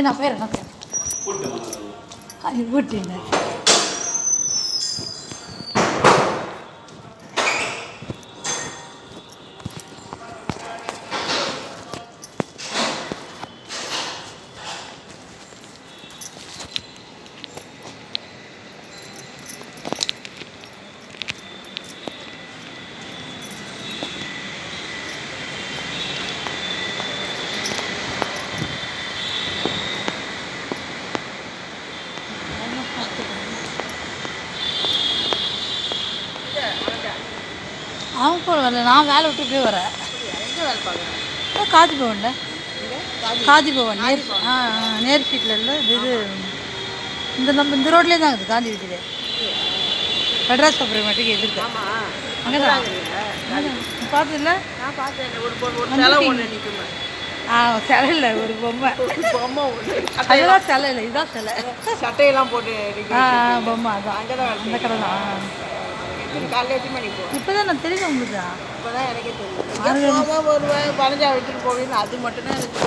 நான் போயிடுறேன் நான் போயிடுறேன் போட்டீங்க அவன் கூட வரல, நான் வேலை விட்டு போய் வரேன். எங்கே வேலை பார்க்குறேன்? காதி பவன்ல. காதி பவன் நேர் நேர் ஸ்ட்ரீட்டில் இல்லை இது இந்த ரோட்லேயே தான் இருக்குது. காந்தி வீட்டிலே மெட்ராஸ் சூப்பர்மார்க்கெட்டுக்கு எதிர்க்கு. அங்கே தான் பார்த்ததில்ல? நான் பார்த்தேன். ஒரு சிலை ஒன்று நிற்குமே. சிலை இல்லை, ஒரு பொம்மை. பொம்மை ஒன்று. அதெல்லாம் சிலை இல்லை, இதுதான் சிலை. சட்டையெல்லாம் போட்டு பொம்மை அதான். அங்கே தான் அந்த கடை தான். காலையில் எத்தனை மணிக்கு போவேன்? இப்போ தான் நான் தெரியும் உங்களுக்கு. இப்போ தான் எனக்கே தெரியும். வருவேன் பனஞ்சா வச்சுட்டு போவேன்னு அது மட்டும்தான் எனக்கு.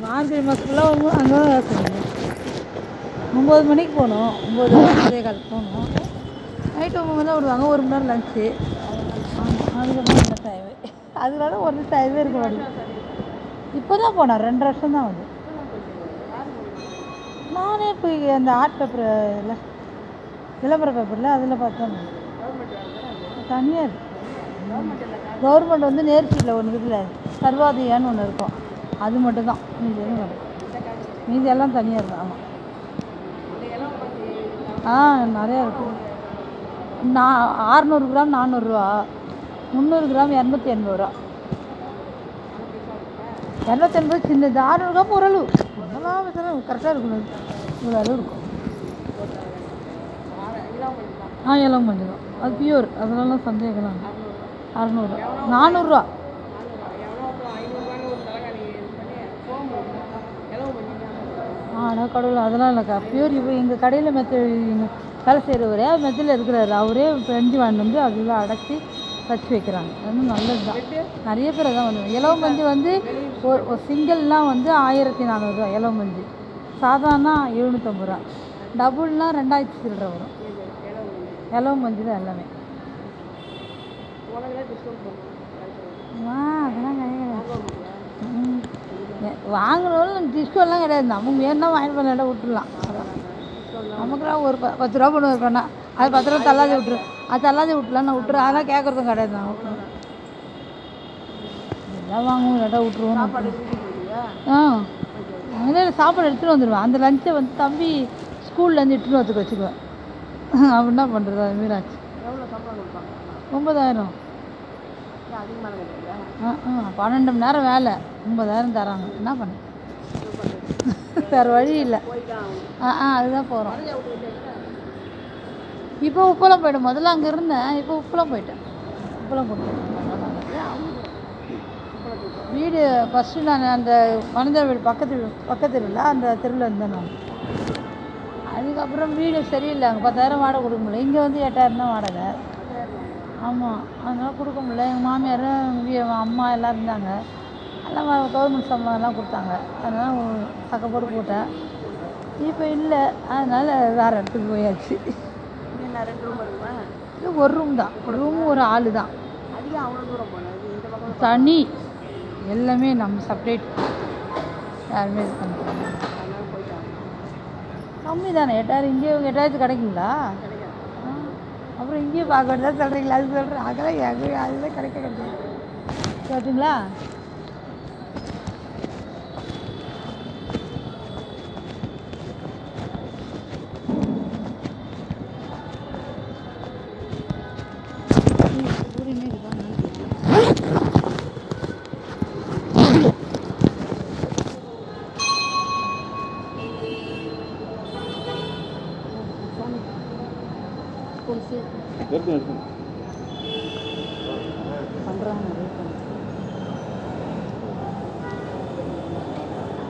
மார்கழி மாதத்துக்குலாம் அங்கே தான் வேலை செய்யணும். 9 மணிக்கு போகணும், 9:30 போகணும். நைட்டு 9 மணி தான் விடுவாங்க. 1 மணி நேரம் லஞ்சு. அதுக்கப்புறம் இந்த டைம் அதனால ஒரு டைமே இருக்க மாட்டேங்குது. இப்போ தான் போனேன், 2 வருஷம் தான் வந்து. நானே போய் அந்த ஆர்ட் பேப்பர் இல்லை விளம்பர பேப்பரில் அதில் பார்த்தேன். தனியாக இருக்கு. கவர்மெண்ட் வந்து நேர்ச்சியில் ஒன்று இருக்குல்ல, சர்வாதியான்னு ஒன்று இருக்கும், அது மட்டும்தான். மீதி எதுவும் கிடையாது. மீதி எல்லாம் தனியாக இருக்கும். ஆமாம் நிறையா இருக்கும். 600 கிராம் 400 ரூபா, 300 கிராம் 280 ரூபா. 280 சின்னது, 600 கிராம் ஓரளவு அதெல்லாம் கரெக்டாக இருக்கணும். இவ்வளோ அளவு இருக்கும். எல்லாம் கொஞ்சம் தான், அது பியூர், அதனால சந்தேகம். 600 400 கடவுள் அதெல்லாம் இல்லைக்கா, பியூர். இப்போ எங்கள் கடையில் வேலை செய்கிறவரே மெத்தில் இருக்கிறாரு, அவரே பெஞ்சு வாங்கி வந்து அதெல்லாம் அடைச்சி தச்சு வைக்கிறாங்க. அது நல்லது தான். நிறைய பேர் அதான் வந்து இலவ மஞ்சு வந்து ஒரு சிங்கிள்லாம் வந்து 1400 ரூபா இலவ மஞ்சு, சாதாரண 750 ரூபா, டபுள்னால் 2000 சில்லரை வரும். இலவ மஞ்சு தான் எல்லாமே. அதெல்லாம் கிடையாது. வாங்கினாலும் டிஸ்கவுண்ட்லாம் கிடையாது. நமக்கு வேணும்னா வாங்கிட்டு பண்ண விட்டுடலாம். நமக்குலாம் ஒரு 10 ரூபா பண்ண இருக்கோன்னா அது 10 ரூபா தள்ளாதி விட்டுரு, அது தள்ளாதி விட்டுலாம் நான் விட்டுரு. அதெல்லாம் கேட்குறதும் கிடையாது. நான் எல்லாம் வாங்குவோம், இல்லாட்டா விட்டுருவோம். அங்கே சாப்பாடு எடுத்துகிட்டு வந்துடுவேன். அந்த லஞ்சை வந்து தம்பி ஸ்கூல்லேருந்து எடுத்துகிட்டு வரதுக்கு வச்சுக்குவேன். அப்படி என்ன பண்ணுறது, அது மாரி ஆச்சு. 9000. 12 மணி நேரம் வேலை, 9000 தராங்க. என்ன பண்ண, வேறு வழி இல்லை. அதுதான் போகிறோம். இப்போ உப்பளம் போய்ட்டேன். முதல்ல அங்கே இருந்தேன், இப்போ உப்பளம் போயிட்டேன். உப்பளம் போட்டேன். வீடு ஃபஸ்ட்டு நான் அந்த மனித வீடு பக்கத்து தெருவில், அந்த தெருவில் இருந்தேன் நான். அதுக்கப்புறம் வீடு சரியில்லை, அங்கே 10,000 வாடகை கொடுக்க முடியல. இங்கே வந்து 8000 தான் வாடகை. ஆமாம், அதனால் கொடுக்க முடியல. எங்கள் மாமியாரும் எங்கள் அம்மா எல்லாம் இருந்தாங்க, எல்லாம் கவர்மெண்ட் சம்பளம்லாம் கொடுத்தாங்க. அதனால் சக்கப்போட்டு போட்டேன். இப்போ இல்லை, அதனால் வேறு இடத்துக்கு போயாச்சு. நான் 2 ரூம் இருக்குமா? இல்லை, ஒரு ரூம் தான். ஒரு ரூமு ஒரு ஆள் தான். அதிகம் அவ்வளோ தூரம் போனது. இந்த பக்கம் தனி எல்லாமே நம்ம செப்ரேட், யாருமே இது பண்ணுறாங்க. கம்மி தானே 8000. இங்கே 8000 கிடைக்குங்களா? அப்புறம் இங்கேயும் பார்க்க வேண்டியதான் சொல்கிறீங்களா? அது சொல்கிறேன். அதெல்லாம் எங்கே அதுதான் கிடைக்காது. சொல்லிட்டுங்களா? பண்ணுறாங்க.